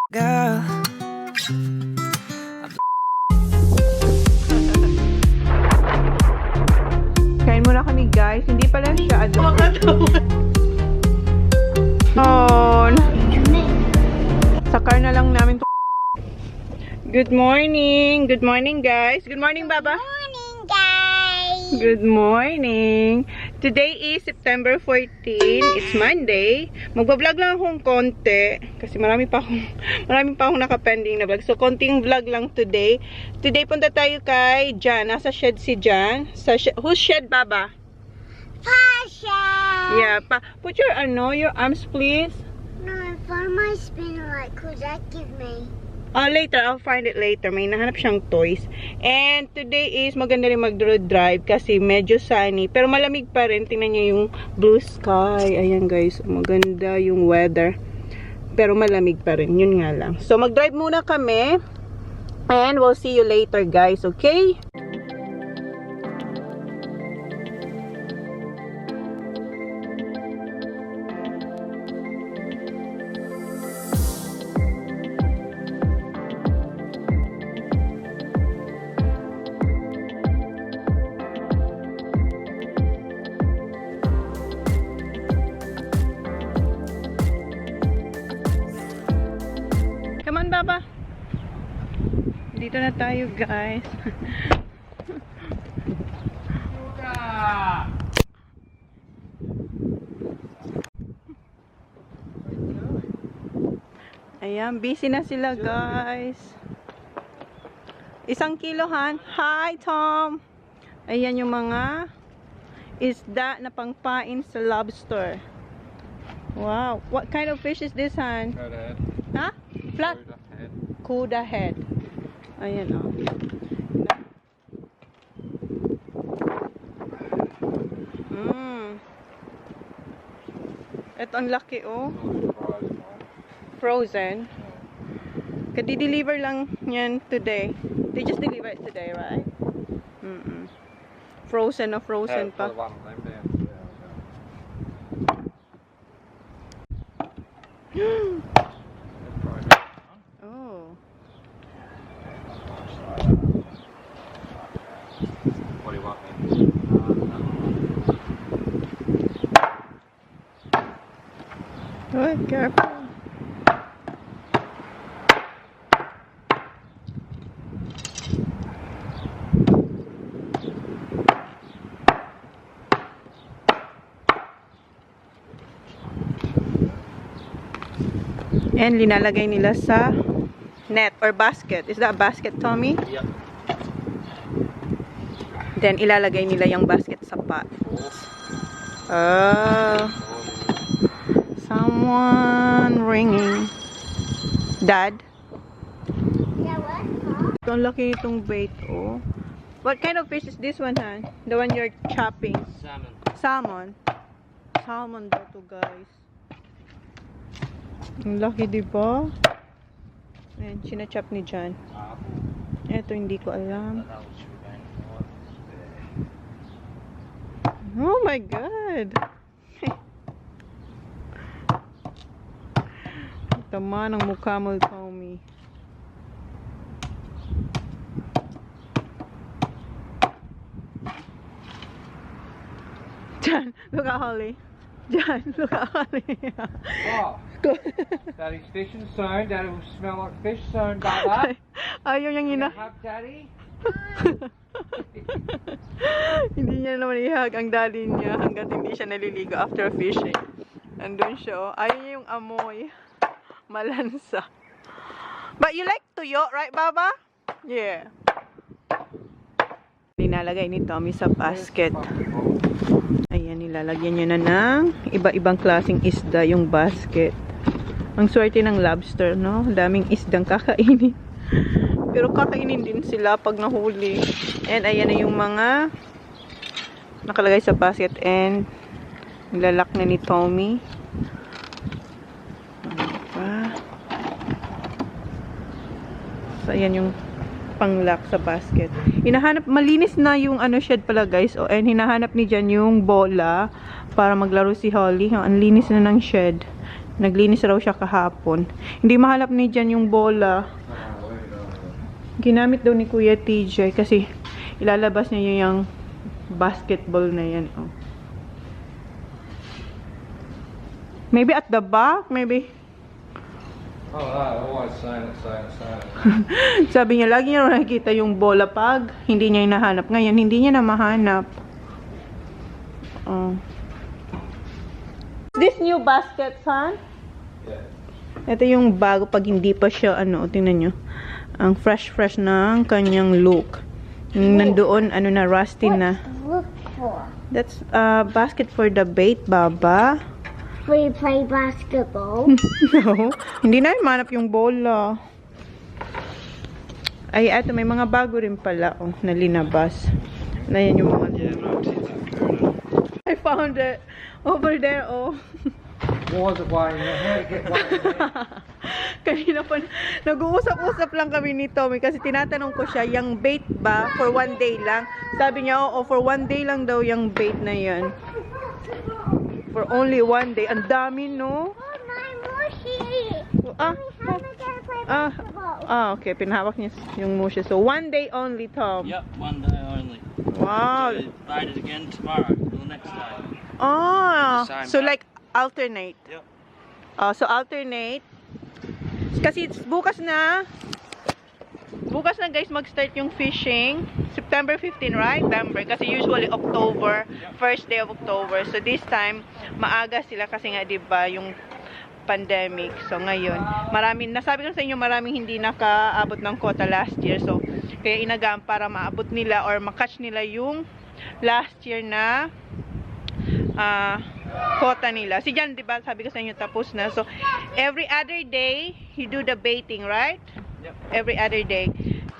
Girl. Kain muna kami guys. Hindi pala siya on. Sa car na lang namin. Good morning. Good morning guys. Good morning Baba. Good morning, guys. Good morning. Today is September 14. It's Monday. Magba-vlog lang akong konti kasi marami pa akong naka-pending na vlog. So konting vlog lang today. Today punta tayo kay Jan. Nasa shed si Jan. Whose shed, Baba? Pasha. Yeah, put your arms please. No, I found my spinner. Like, could that give me? Later, I'll find it later. May nahanap siyang toys. And today is maganda rin mag-road drive kasi medyo sunny. Pero malamig pa rin. Tingnan niyo yung blue sky. Ayan guys, maganda yung weather. Pero malamig pa rin. Yun nga lang. So mag-drive muna kami. And we'll see you later guys, okay? Come on, Baba. Dito na tayo, guys. Ayan, busy na sila, guys. 1 kilohan. Hi, Tom. Ayan yung mga isda na pangpain sa lobster. Wow. What kind of fish is this, Han? Ha? Flat? Kuda head. Ayan o. Ito ang laki o. Frozen. Kadi-deliver lang yan today. They just deliver it today, right? Frozen na frozen pa. Oh. What do you want, man? Good, careful. And linalagay nila sa net or basket. Is that a basket, Tommy? Yep. Then ilalagay nila yung basket sa pot. Oh. Someone ringing. Dad? Yeah, what? Huh? Ito ang laki nitong bait, oh. What kind of fish is this one, Han? The one you're chopping? Salmon. Salmon. Salmon daw to, guys. Ang laki, diba? Ayan, sinachop ni John. Ito, hindi ko alam. Oh my God! Tama ng mukha mo, Tommy. John, look at Holly. John, look at Holly. Oh. Daddy's fishing soon. Daddy will smell like fish soon, Bata. Ayaw niyang ina. Hug Daddy. Hindi niya naman ihag ang daddy niya hanggat hindi siya naliligo after fishing. Andun siya, oh. Ayaw niya yung amoy. Malansa. But you like tuyo, right, Baba? Yeah. Linalagay ni Tommy sa basket. Ayan, nilalagyan niya na ng iba-ibang klaseng isda yung basket. Ang swerte ng lobster, no? Daming isdang kakainin. Pero kakainin din sila pag nahuli. And ayan na yung mga nakalagay sa basket and nilalak na ni Tommy. So, ayan yung panglock sa basket. Hinahanap, malinis na yung ano shed pala guys. Oh, and hinahanap ni Jan yung bola para maglaro si Holly. Ang linis na ng shed. Naglinis raw siya kahapon. Hindi mahanap ni Jan yung bola. Ginamit daw ni Kuya TJ kasi ilalabas niya yung basketball na yan. Oh. Maybe at the back, maybe. Oh, silent. Sabi niya, lagi niya nakikita yung bola pag hindi niya hinahanap. Ngayon, hindi niya na mahanap. Oh. This new basket, son? Yeah. Ito yung bago pag hindi pa siya, ano, tingnan nyo. Ang fresh ng kanyang look. Yung nandoon, ano na, rusty na. Look for. That's basket for the bait, Baba. We play basketball. No. Hindi na manap yung bola. Ay, eto, may mga bago rin pala, oh, na linabas. Na yan yung mga... I found it over there, oh. What was it, why in your head? Get one in there. Kanina pa, nag-uusap-usap lang kami ni Tommy kasi tinatanong ko siya, yung bait ba for 1 day lang? Sabi niya, oo, for 1 day lang daw yung bait na yan. For only 1 day. Ang dami, no? Oh, my mushy. Okay. Pinahawak niya yung mushy. So, 1 day only, Tom. Yep, 1 day only. Wow. Ride it again tomorrow, or the next day. So like alternate. Yep. So alternate. Kasi bukas na guys mag-start yung fishing. September 15, right? September. Kasi usually October, first day of October. So this time, maaga sila kasi nga 'di ba yung pandemic. So ngayon, nasabi ko sa inyo maraming hindi nakaabot ng quota last year. So kaya inagaan para maabot nila or makatch nila yung last year na quota nila. Si Jan, 'di ba? Sabi ko sa inyo tapos na. So every other day, you do the baiting, right? Yep. Every other day.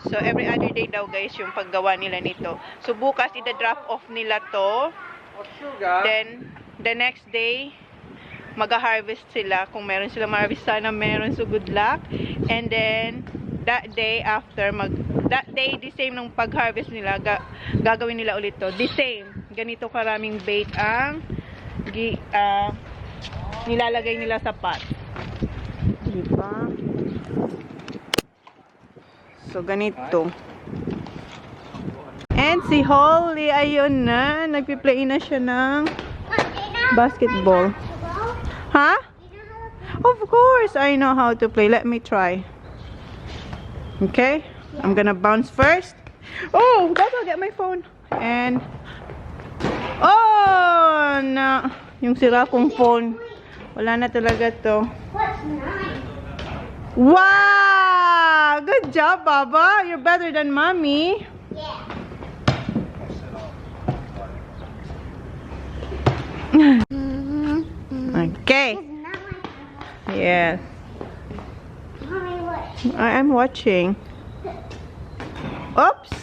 So every other day daw guys yung paggawa nila nito. So bukas ida-drop off nila to. Then the next day mag-harvest sila. Kung meron sila ma-harvest, sana meron. So good luck. And then that day after the same nung pag-harvest nila, gagawin nila ulit to. The same. Ganito karaming bait ang nilalagay nila sa pot. Diba? So, ganito. And si Holly, ayun na. Nagpiplay na siya ng basketball. Huh? Of course, I know how to play. Let me try. Okay? I'm gonna bounce first. Oh, I'll get my phone. And oh, no. Yung sira kong phone. Wala na talaga to. Wow! Good job, Baba. You're better than Mommy. Yeah. Okay. Yes. I'm watching. Oops.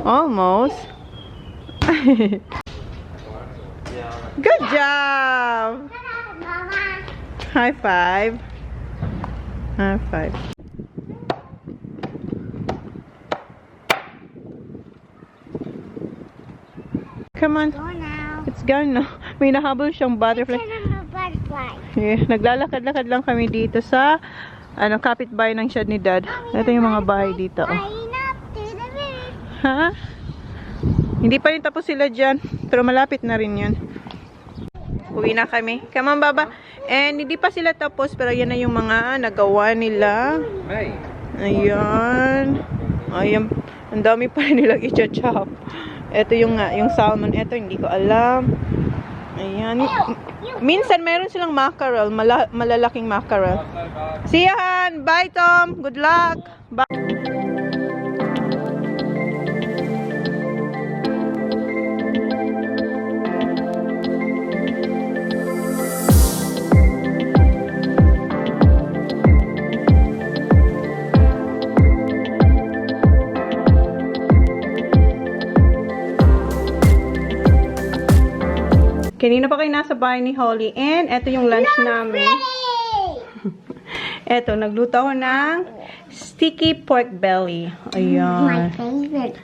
Almost. Good job. High five. High five. Come on. Go now. It's gone now. May nahabol siyang butterfly. Yeah, naglalakad-lakad lang kami dito sa kapitbahay ng shed ni Dad. Ito yung mga bahay dito. Oh. Ha? Hindi pa rin tapos sila dyan. Pero malapit na rin yan. Uwi na kami. Come on, Baba. And hindi pa sila tapos. Pero yan na yung mga nagawa nila. Ayan. Ayan. Ang dami pa rin nilang i-chop. Ito yung salmon. Ito hindi ko alam. Ayan. Minsan meron silang mackerel. Malalaking mackerel. See ya, Han. Bye, Tom. Good luck. Bye. Kanina pa kayo nasa bahay ni Holly. And eto yung lunch namin. Eto, nagluto ako ng sticky pork belly. Ayan. My favorite.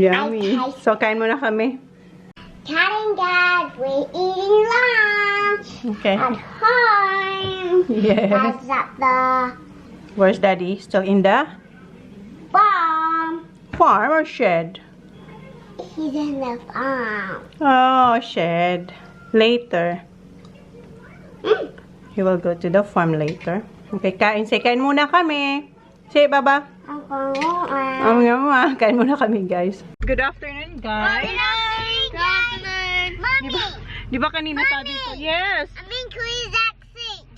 Yummy. So, kain muna kami. Cat and Dad, we're eating lunch Okay. at home. Yes. Dad's at the Where's Daddy? Still in the farm. farm or shed? He's in the farm. Oh, shed. Later. He will go to the farm later. Okay, kain. Say, kain muna kami. Say, baba. Kain muna kami, guys. Good afternoon, guys. Mommy, Di ba kanina sabi ko? Yes. I'm in Kuizak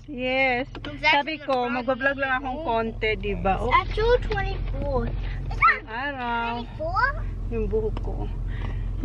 Yes. Sabi ko, magbablog lang akong konti, di ba? Oh, Actual 24. araw. 24? Yung buhok ko.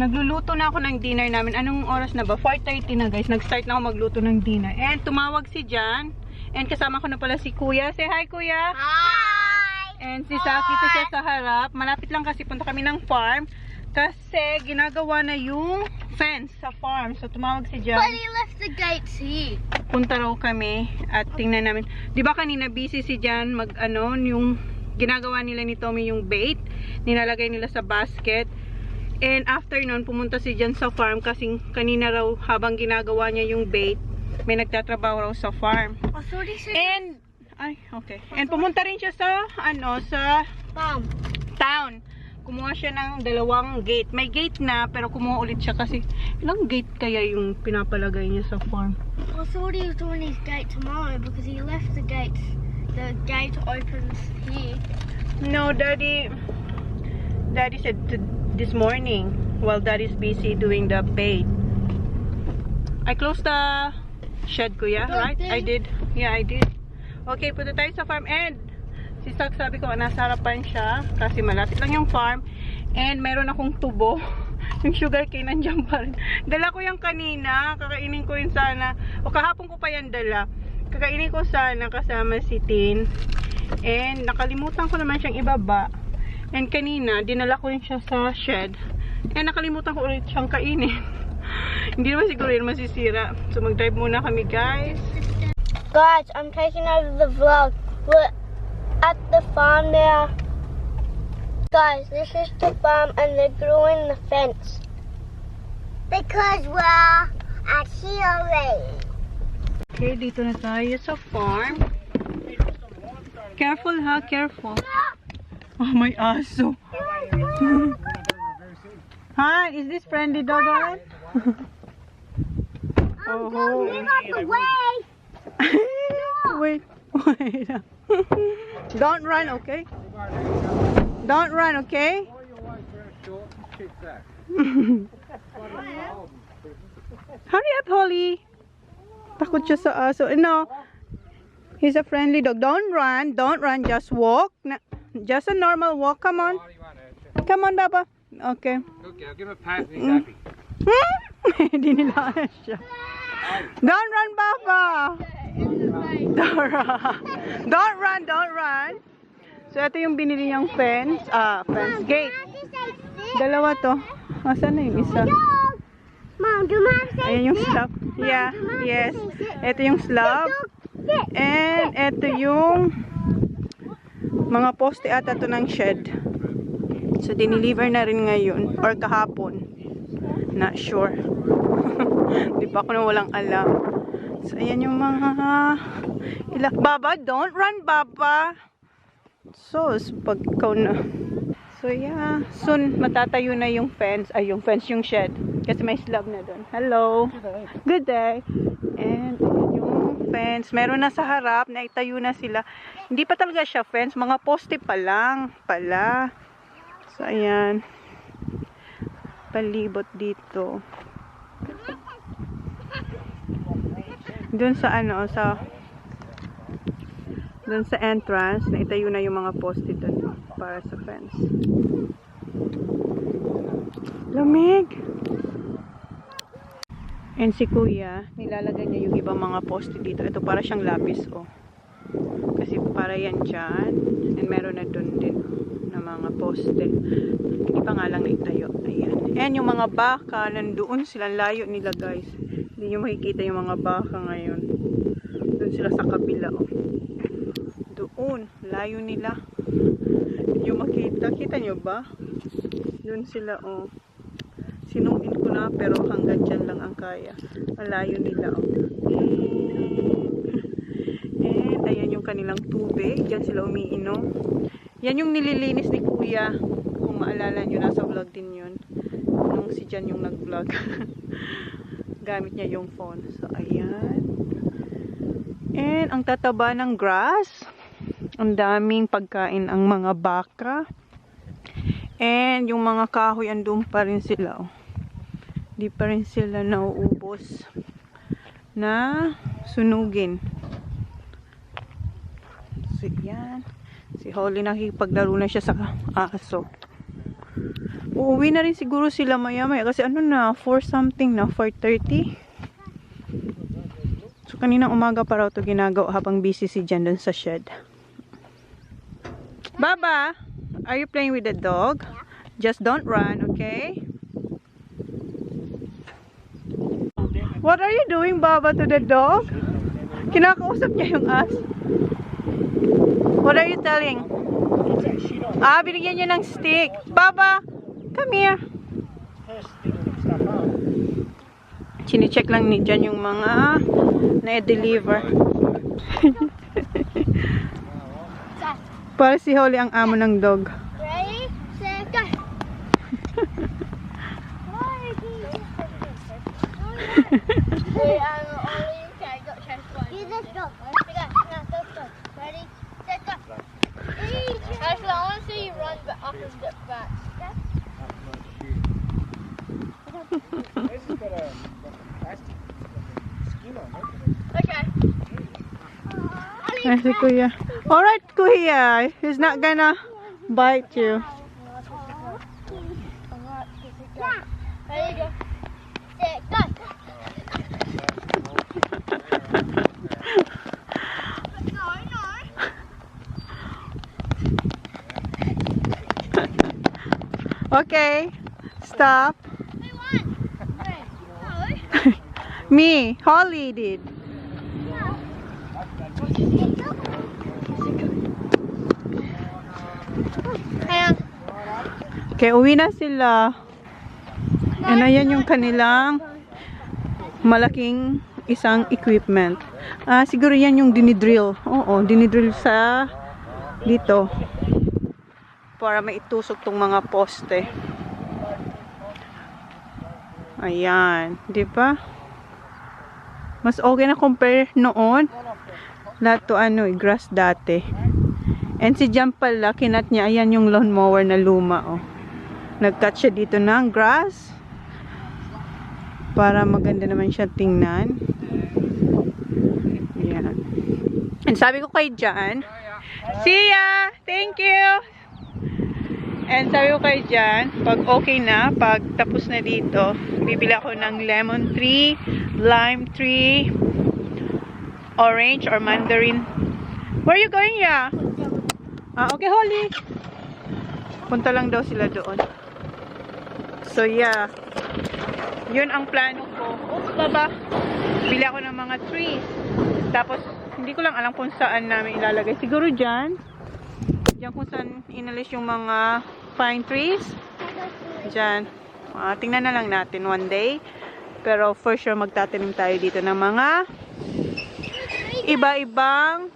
Nagluluto na ako ng dinner namin. Anong oras na ba? 4:30 na, guys. Nag-start na ako magluto ng dinner. And tumawag si Jan. And kasama ko na pala si Kuya. Say hi, Kuya. Hi! And si Saki to siya sa harap. Malapit lang kasi punta kami ng farm. Kasi ginagawa na yung fence sa farm. So tumawag si Jan. But he left the gates here. Punta raw kami at tingnan namin. 'Di ba kanina busy si Jan yung ginagawa nila ni Tommy yung bait, nilalagay nila sa basket. And after nun, pumunta si Jan sa farm kasi kanina raw habang ginagawa niya yung bait, may nagtatrabaho raw sa farm. I thought he said And okay. And pumunta rin siya sa sa farm. town. Kumuha siya ng 2 gate. May gate na, pero kumuha ulit siya kasi ilang gate kaya yung pinapalagay niya sa farm? I thought he was doing his gate tomorrow because he left the gates. The gate opens here. No, Daddy said this morning while Daddy's busy doing the bait. I closed the shed, Kuya, right? I did. Yeah, I did. Okay, punta tayo sa farm and si Sak sabi ko, nasa harapan siya kasi malapit lang yung farm and meron akong tubo. Yung sugar cane nandiyan pa rin. Dala ko yung kanina, kakainin ko rin sana. O kahapon ko pa yan dala. Kakainin ko sana kasama si Tin. And nakalimutan ko naman siyang ibaba. And kanina, dinala ko rin siya sa shed. And nakalimutan ko ulit siyang kainin. Hindi naman siguro yun masisira. So mag-drive muna kami, guys. Guys, I'm taking over the vlog. We're at the farm now. Guys, this is the farm and they're growing the fence. Because we're at here already. Okay, dito na tayo sa farm. Careful ha, careful. Oh, may aso. Hi, is this friendly dog on? Don't move out the way. Wait. Don't run, okay? Don't run, okay? Hurry up, Holly. Takot siya sa aso. No. He's a friendly dog. Don't run, just walk. Just a normal walk. Come on. Come on, Baba. Okay. Good girl. Give him a pat and he's happy. Hindi nila siya. Don't run, Baba. Don't run. So, ito yung binili niyang fence. Fence gate. Dalawa to. Asan na yung isa? Mom, do Mom say Ayan yung slab. Yeah, yes. Ito yung slab. And ito yung mga poste ata to ng shed. So, diniliver na rin ngayon. Or kahapon. Not sure. Di pa ako na walang alam. So, ayan yung mga Baba, don't run, Baba. So, pag ikaw na. So, yeah. Soon, matatayo na yung fence. Ay, yung fence, yung shed. Kasi may slab na doon. Hello. Good day. And, ayan yung fence. Meron na sa harap. Naitayo na sila. Hindi pa talaga siya fence. Mga poste pa lang. Pala. So, ayan. Palibot dito. Doon sa doon sa entrance, naitayo na yung mga poste doon para sa fence. Lamig! And si Kuya, nilalagay niya yung ibang mga poste dito. Ito para siyang lapis, oh. Kasi para yan dyan. And meron na doon din na mga poste. Hindi pa nga lang naitayo. Ayan. Ayan yung mga baka. Nandoon sila. Layo nila guys. Hindi nyo makikita yung mga baka ngayon. Doon sila sa kabila. Oh. Doon. Layo nila. Hindi nyo makita. Kita nyo ba? Doon sila. Oh. Sinumin ko na pero hanggang dyan lang ang kaya. Ang layo nila. Oh. And ayan yung kanilang tubig. Dyan sila umiinom. Yan yung nililinis ni Kuya. Kung maalala nyo, nasa vlog din yun. Nung si Jan yung nag-vlog. Gamit niya yung phone. So, ayan. And, ang tataba ng grass. Ang daming pagkain ang mga baka. And, yung mga kahoy, andun pa rin sila. Oh. Di pa rin sila nauubos na sunugin. So, yan. Si Holly nakikipaglaro na siya sa aso. Uuwi na rin siguro sila maya-maya kasi ano na, 4 something na, 4:30. So kaninang umaga pa raw ito ginagawa habang busy si Jan dun sa shed. Baba, are you playing with the dog? Yeah. Just don't run, okay? What are you doing, Baba, to the dog? Kinakausap niya yung ass. What are you telling? Binigyan niya ng stick. Baba, come here. Chine-check lang ni Jan yung mga na-deliver. Para si Holly ang amo ng dog. Ready, set, go. Ready, set, go. Actually, I want to see you run but up and step back. Okay. Ay, si Kuya. Alright, Kuya. He's not gonna bite you. Ready, go. Set, go. Okay. Stop. Who won? Me. Holly did. Okay, uwi na sila. And ayan yung kanilang malaking isang equipment. Siguro yan yung dinidrill. Oo, dinidrill sa dito. Para maitusok tong mga poste. Ayan, 'di ba? Mas okay na compare noon. Lahat to grass dati. And si Jam pala, kinat niya, ayan yung lawnmower na luma, oh. Nag-cut siya dito ng grass. Para maganda naman siya tingnan. Ayan. And sabi ko kay Jan, see ya! Thank you! And sabi ko kay Jan, pag okay na, pag tapos na dito, bibili ako ng lemon tree, lime tree, orange or mandarin. Where are you going, ya? Okay, Holly. Punta lang daw sila doon. So, yeah. Yun ang plano ko. Oops, baba. Bili ako ng mga trees. Tapos, hindi ko lang alam kung saan namin ilalagay. Siguro dyan. Diyan kung saan inalis yung mga pine trees. Diyan. Tingnan na lang natin one day. Pero for sure magtatanim tayo dito ng mga iba-ibang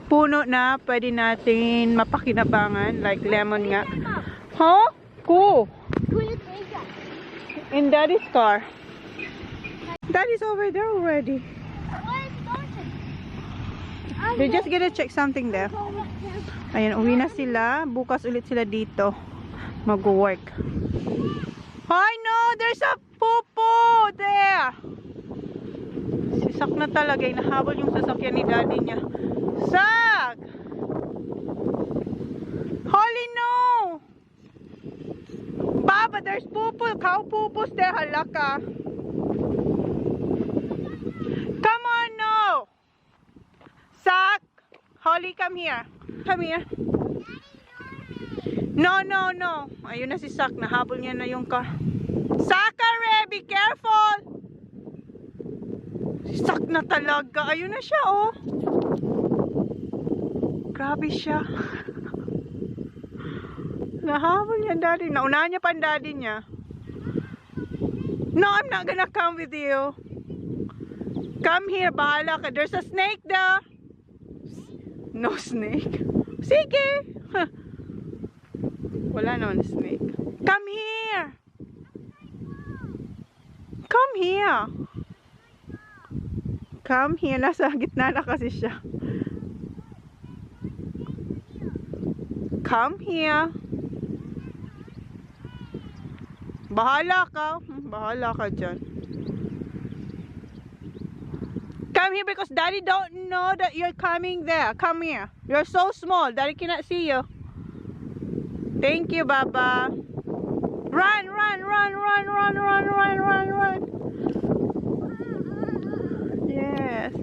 puno na pwede natin mapakinabangan. Like lemon nga. Huh? Cool. In Daddy's car. Daddy's over there already. They're just gonna check something there. Ayan, uwi na sila. Bukas ulit sila dito. Mag-work. Ay no! There's a popo there! Sisak na talaga. Nahabol yung sasakyan ni Daddy niya. Sak! Holly, no! Baba, there's popo. Cow popos there. Halaka. Come on, no! Sak! Holly, come here. Come here. No, no, no. Ayun na si Sak. Nahabol niya na yung car. Sakare, be careful! Stuck na talaga. Ayun na siya, oh. Grabe siya. Nahabol niya daddy. Naunahan niya pa ang daddy niya. No, I'm not gonna come with you. Come here, bahala ka. There's a snake there. No snake. Sige. Wala naman snake. Come here. Come here. Come here. Nasa gitna na kasi siya. Come here. Bahala ka. Bahala ka dyan. Come here because daddy don't know that you're coming there. Come here. You're so small. Daddy cannot see you. Thank you, Baba. Run, run, run, run, run, run, run, run, run. Yes.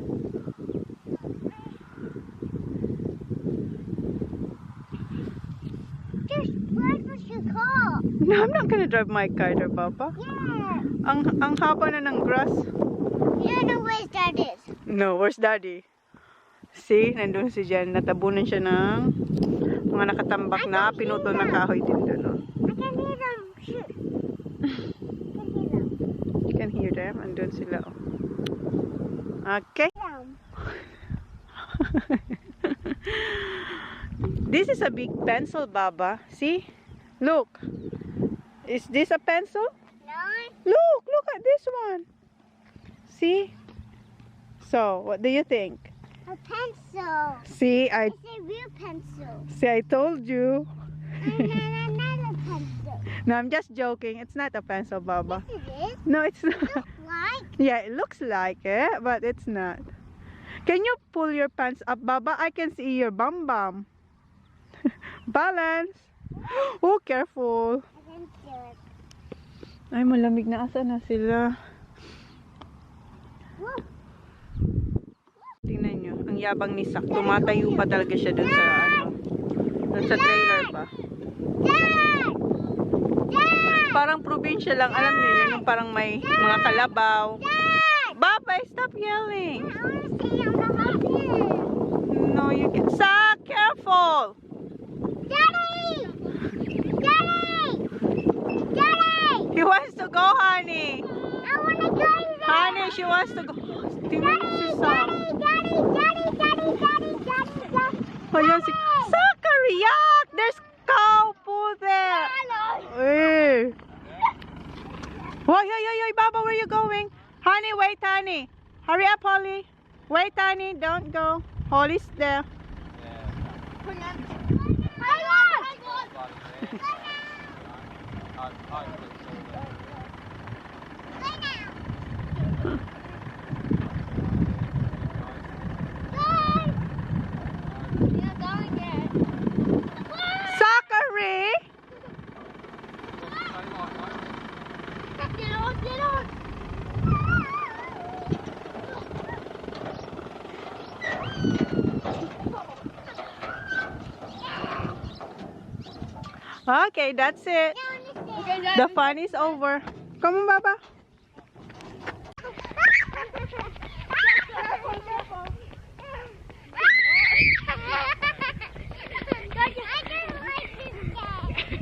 Just drive with your car. No, I'm not gonna drive my car there, Papa. Yeah. Ang haba na ng grass. You don't know where Dad is. No, where's Daddy? See, nandun si Jan. Natabunan siya ng mga nakatambak na pinutol na kahoy din doon. Oh. I can hear them. Shoot. You can hear them. Andun sila. Oh. Okay. This is a big pencil, Baba. See? Look. Is this a pencil? No. Look at this one. See? So, what do you think? A pencil. See, It's a real pencil. I told you. And then another pencil. No, I'm just joking. It's not a pencil, Baba. Yes, it is. No, it's not. Look like. Yeah, it looks like it, but it's not. Can you pull your pants up, Baba? I can see your bum bum. Balance. Oh, careful. I can do it. Ay, malamig na. Asa na sila? Whoa. Tingnan nyo. Ang yabang ni Sak. Tumatayo pa talaga siya dun sa, dun sa trailer ba? Dad! Dad! Parang probinsya lang. Alam nyo yun, yung parang may mga kalabaw. Dad! Baba, stop yelling. I want to see on the house. No, you can. Sak, careful. Daddy! Daddy! Daddy! He wants to go, honey. I want to go there. Honey, she wants to go. Tingnan mo si Sak. Ayan si Zachary, yak! There's cow poo there. Hey. Hoy, Baba, where are you going? Honey, wait, honey. Hurry up, Holly. Wait, honey, don't go. Holly's there. Zachary! Get on. Okay, that's it. The fun is over. Come on, Baba.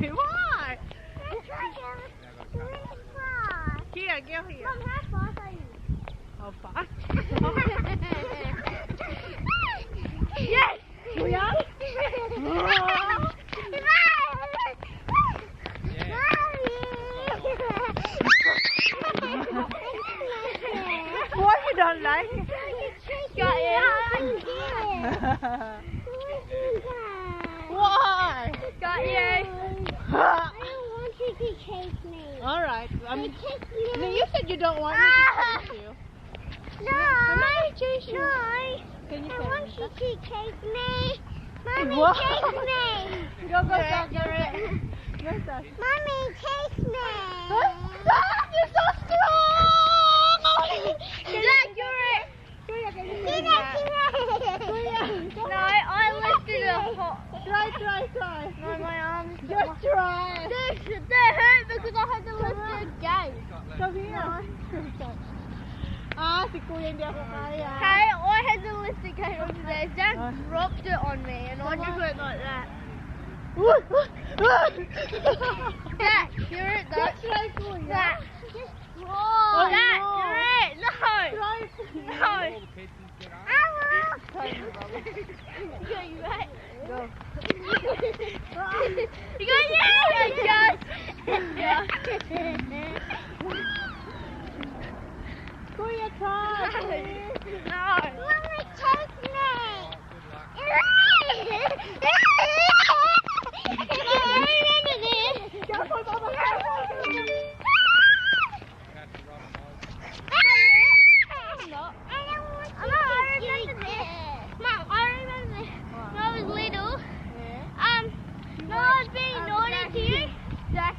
Why? Here, go here. Mom, how fast are you? How fast? Yes! Kuya? Why you don't like it? Why? Got you. I don't want you to chase me. Alright. Chase me. No, you said you don't want me to chase you. No. Mommy, chase you. No. Can you I tell want me you to chase me. Mommy, What? chase me. Go, Zachary. Go, Zach. Mommy, chase me. Zach, you're so strong! Zach, you're it. No, I lifted a Try. No, my arms. Just try. They hurt because I had to lift the gate. Come here. Si Kuya hindi ako kaya. Hey, I had to lift the gate on today. Jack dropped it on me and I just went like that. Jack, you're it though. Just try, Kuya. Jack. Oh, Jack, no. you're it. No. Try. No. Go, you right? Go. You go, yeah, just. Kuya, try. No. Mommy, take me. Careful, Mama, careful. Mom, I remember this. When I was little, no, I was being naughty to you. Zach,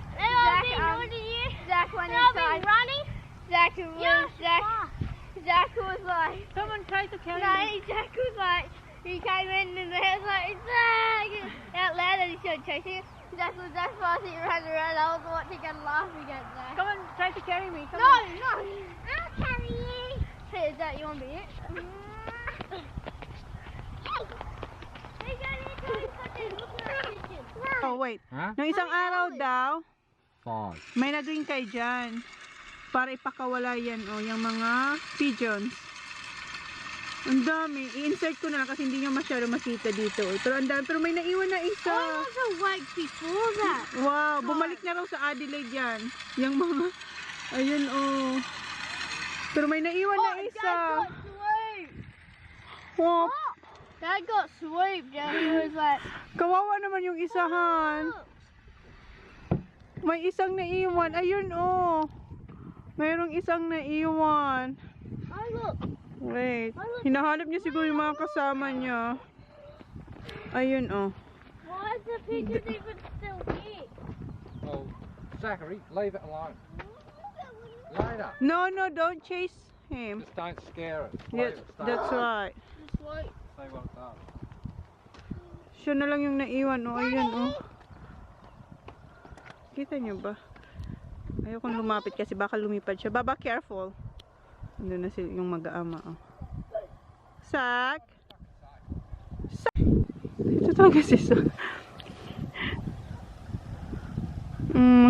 when I was running. Zach was like, Someone try to carry me. Zach was like, he came in and I was like, Zach, out loud and he started chasing him. Zach was that fast, he ran around. I was watching and laughing at Zach. Come on, try to carry me. Come No. on. I'll carry you. Hey, is that you want to be it? Oh, wait. Huh? Nung isang araw daw, 5. may na-drink kayo dyan. Para ipakawala yan, yung mga pigeons. Ang dami. I-insert ko na lang kasi hindi nyo masyado makita dito. Pero ang dami. Pero may naiwan na isa. I was awake before that. Wow, bumalik na raw sa Adelaide yan. Yung mga, ayun Pero may naiwan na isa. Wow. Dad got swooped and he was like, Kawawa naman yung isahan. May isang naiwan. Ayun Mayroong isang naiwan. oh look. Wait. Hinahanap niya siguro yung mga kasama niya. Ayun Why is the pigeon even still here? Oh, Zachary, leave it alone. Later. No, don't chase him. Just don't scare it. Yeah, Leave it, stay that's alone. right. Just like, See what it does. Siya na lang yung naiwan. Ayun Kita niyo ba? Ayokong lumapit kasi baka lumipad siya. Baba, careful. Andun na yung mag-aama. Sak! Ito talaga si Sak.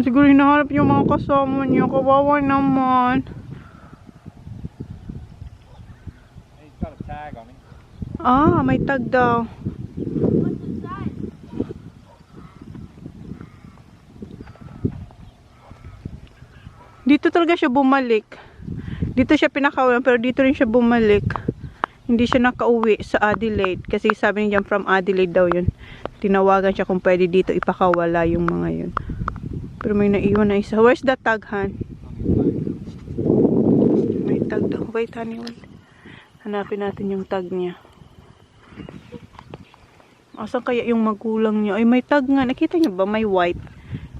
Siguro hinahanap yung mga kasama niya. Kawawa naman. He's got a tag on him. May tag daw. what's it say? Dito talaga siya bumalik. Dito siya pinakawalan pero dito rin siya bumalik. Hindi siya nakauwi sa Adelaide kasi sabi niya from Adelaide daw yun. Tinawagan siya kung pwede dito ipakawala yung mga yun. Pero may naiwan na isa. Where's the tag, Han? May tag daw. Wait, honey, wait. Hanapin natin yung tag niya. Asan kaya yung magulang niya? Ay, may tag nga. Nakita niyo ba? May white.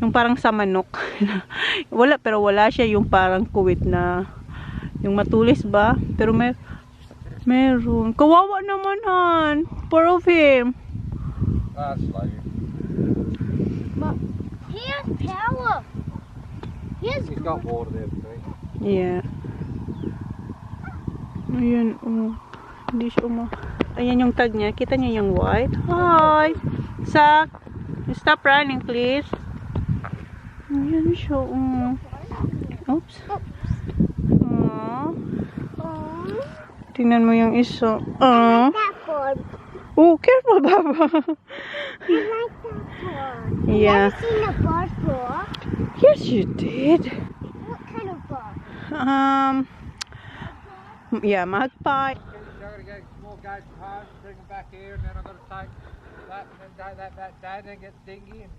Yung parang sa manok. Wala, pero wala siya yung parang kuwit na yung matulis ba? Pero meron. Kawawa naman, Han. Poor of him. That's like He has power. he's got water there to drink. Yeah. Ayan, hindi siya Ayan yung tag niya. Kita niya yung white. Hi! Sak! Stop running, please. Ayan siya, Oops. Tingnan mo yung isa. That one. Oh, careful, Baba. I like that one. Yeah. Never seen a bird before. Yes, you did. What kind of bird? Yeah, magpie. I've got to get a small gate from home, bring them back here, and then I've got to take that and then take that back down and get dingy.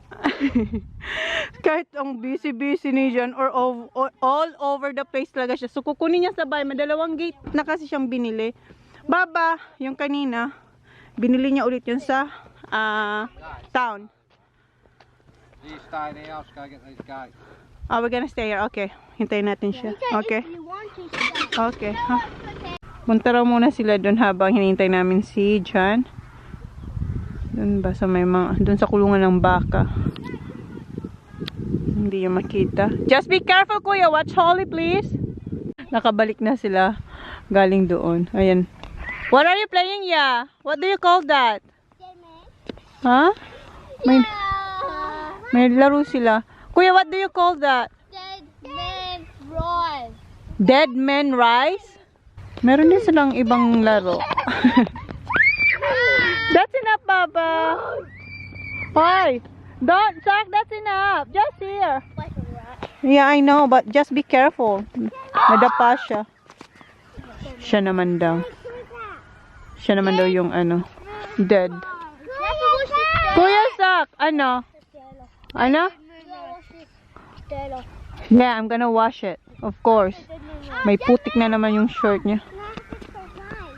Kahit ang busy ni John or all over the place talaga siya. So kukunin niya sa bahay, madalawang gate na kasi siyang binili. Baba, yung kanina, binili niya ulit yun sa town. You stay there, I'll just go get these gates. Oh, we're gonna stay here. Okay. Hintayin natin siya. Okay. If you want to stay. Okay. Punta raw muna sila doon habang hinihintay namin si John. Doon ba sa may mga, doon sa kulungan ng baka. Hindi yung makita. Just be careful, kuya. Watch Holly, please. Nakabalik na sila. Galing doon. Ayan. What are you playing, ya? What do you call that? Huh? May laro sila. Kuya, what do you call that? Dead man rice. Dead man rice? Meron din silang ibang laro. That's enough, Baba. Why? Don't, Zach, that's enough. Just here. Yeah, I know, but just be careful. Nadapa siya. Siya naman daw. Siya naman daw yung ano, dead. Kuya Zach, ano? Ano? Yeah, I'm gonna wash it. Of course. May putik na naman yung short niya.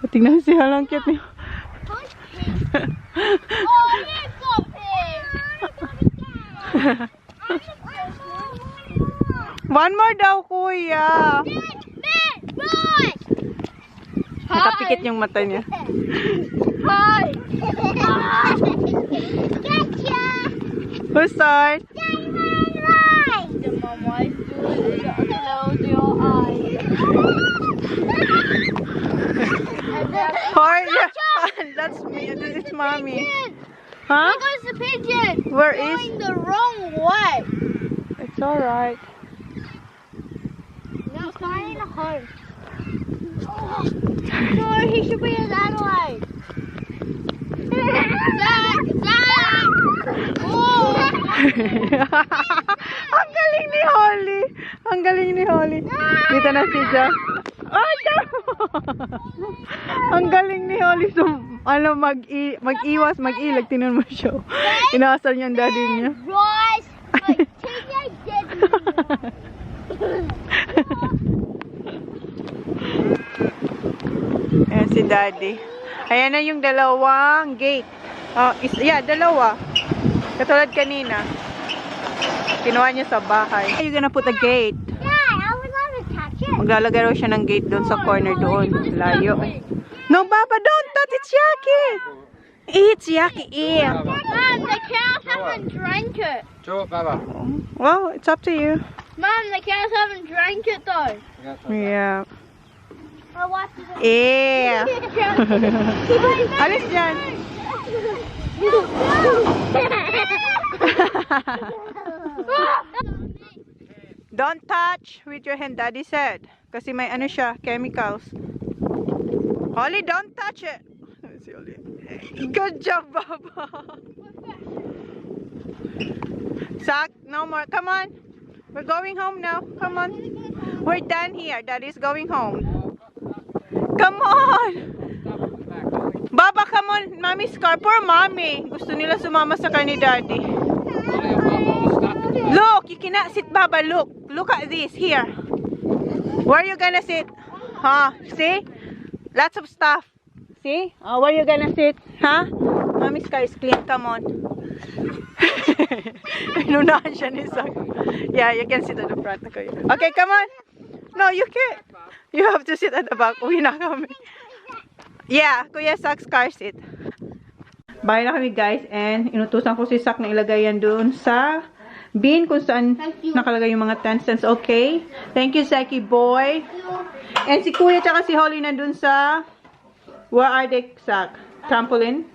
Tingnan siya, lang cute niya. One more daw, kuya. Nakapikit yung mata niya. Hi. Gotcha. Who's start? The mom wife close your eyes. Or, yeah. That's me. It's mommy. Huh? There goes the pigeon. Where Going is? the wrong way. It's alright. No, it's not in a home. No, he should be in Adelaide. Zach! Zach! Oh! Ang galing ni Holly. Ang galing ni Holly. Dito na si Jack. Ay, ang galing ni Holly. So, ano, mag-iwas, mag-ilag. Tinan mo siya. Inaasar niya ang daddy niya. Rice! Teenage dead. Ayan si daddy. Ayan na yung dalawang gate. Yeah, dalawa. Katulad kanina. Kinuha niya sa bahay. Are you gonna put a gate? Yeah, I was going to touch it. Maglalagay raw siya ng gate doon sa corner doon. Layo. No, Baba, don't touch. It's yucky. It's yucky. Yeah. Mom, the cows haven't drank it. Chew it, Baba. Well, it's up to you. Mom, the cows haven't drank it though. Yeah. I watched it. Yeah. Alis dyan. Don't touch with your hand, Daddy said. Kasi may ano siya, chemicals. Holly, don't touch it. Good job, Baba. Zach, no more. Come on. We're going home now. Come on. We're done here. Daddy's going home. Come on. Baba, come on. Mommy's car. Poor mommy. Gusto nila sumama sa car ni Daddy. Look, you cannot sit, Baba. Look. Look at this. Here. Where are you gonna sit? Huh? See? Lots of stuff. See? Oh, where are you gonna sit? Huh? Mommy's car is clean. Come on. Inunahan siya ni Zach. Yeah, you can sit at the front. Okay, come on. No, you can't. You have to sit at the back. Uwi na kami. Yeah, Kuya Zach's car seat. Bahay na kami, guys. And inutusan ko si Zach na ilagay yan doon sa bin kung saan nakalagay yung mga 10 cents. Okay? Thank you, Zaki boy. And si Kuya tsaka si Holly nandun sa... Where are they, Zach? Trampoline?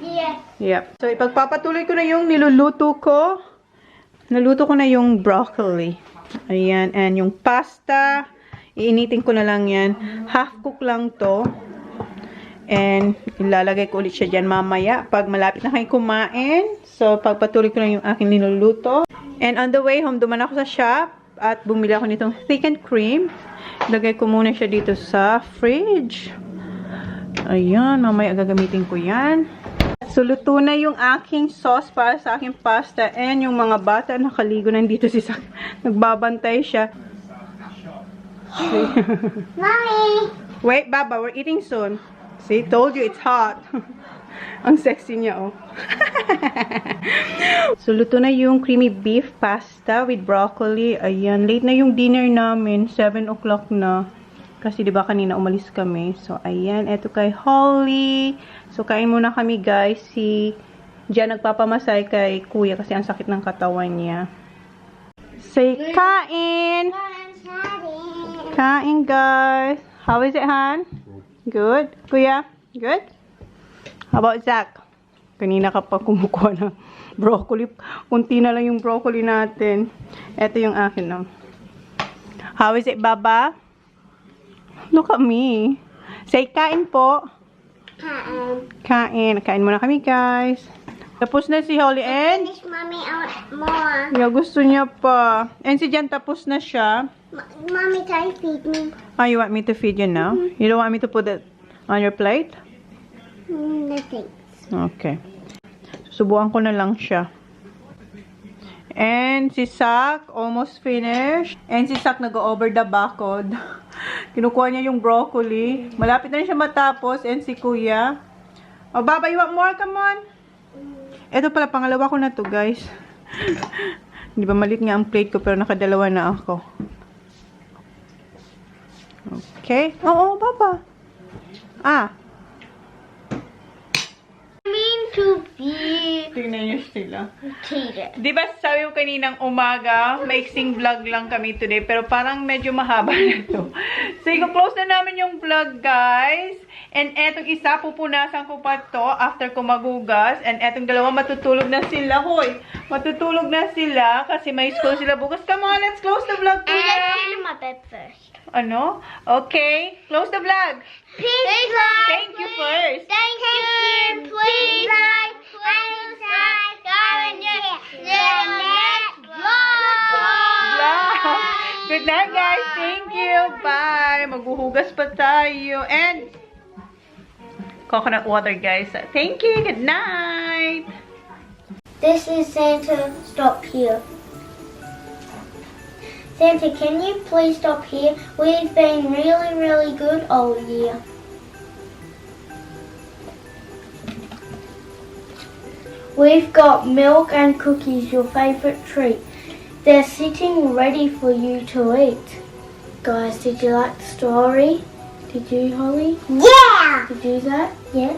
Yes. Yep. So, ipagpapatuloy ko na yung niluluto ko. Naluto ko na yung broccoli. Ayan. And yung pasta, iinitin ko na lang yan. Half cook lang to. And ilalagay ko ulit siya dyan mamaya pag malapit na kayo kumain. So, pagpatuloy ko na yung aking niluluto. And on the way home, duman ako sa shop at bumili ako nitong thickened cream. Ilagay ko muna siya dito sa fridge. Ayan, mamaya gagamitin ko yan. So, luto na yung aking sauce para sa aking pasta. And yung mga bata nakaligo nandito si Sak. Nagbabantay siya. Mommy! Wait, Baba, we're eating soon. See, told you it's hot. Ang sexy niya, oh. So, luto na yung creamy beef pasta with broccoli. Ayan, late na yung dinner namin. 7 o'clock na. Kasi diba kanina umalis kami. So, ayan. Eto kay Holly. So, kain muna kami, guys. Si Diyan nagpapamasay kay kuya kasi ang sakit ng katawan niya. Say kain! Kain, guys. How is it, Han? Good. Kuya? Good? How about Zach? Kanina ka pa kumukuha ng broccoli. Kunti na lang yung broccoli natin. Ito yung akin, no? How is it, Baba? Look at me. Say kain po. Kain. Kain muna kami, guys. Tapos na si Holly and... Finish mommy out more. Yeah, gusto niya pa. And si Jan, tapos na siya. Mommy, can you feed me? Oh, you want me to feed you now? You don't want me to put it on your plate? No thanks. Okay. Susubukan ko na lang siya. And si Sak, almost finished. And si Sak nag-over the bakod. Kinukuha niya yung broccoli. Malapit na siya matapos. And si Kuya. Oh, Baba, you want more? Come on. Ito pala, pangalawa ko na to, guys. Hindi ba malit nga ang plate ko, pero nakadalawa na ako. Okay. Oo, Baba. Ah. To be Tingnan niyo sila. cheated. Di ba sabi ko kaninang umaga, maiksing vlog lang kami today, pero parang medyo mahaba na to. So, i-close na namin yung vlog, guys. And etong isa, pupunasan ko pa to after ko magugas. And etong dalawa, matutulog na sila. Hoy, matutulog na sila kasi may school sila bukas. Come on, let's close the vlog, And kuya. let's get in my bed first. Ano? Okay, close the vlog. Please like. Thank you first. Thank you. Please like and subscribe. Comment the next vlog. Good night, guys. Thank you. Bye. Maghuhugas pa tayo. And coconut water, guys. Thank you. Good night. This is Santa. Stop here. Santa, can you please stop here? We've been really, really good all year. We've got milk and cookies, your favorite treat. They're sitting ready for you to eat. Guys, did you like the story? Did you, Holly? Yeah! Did you do that? Yeah?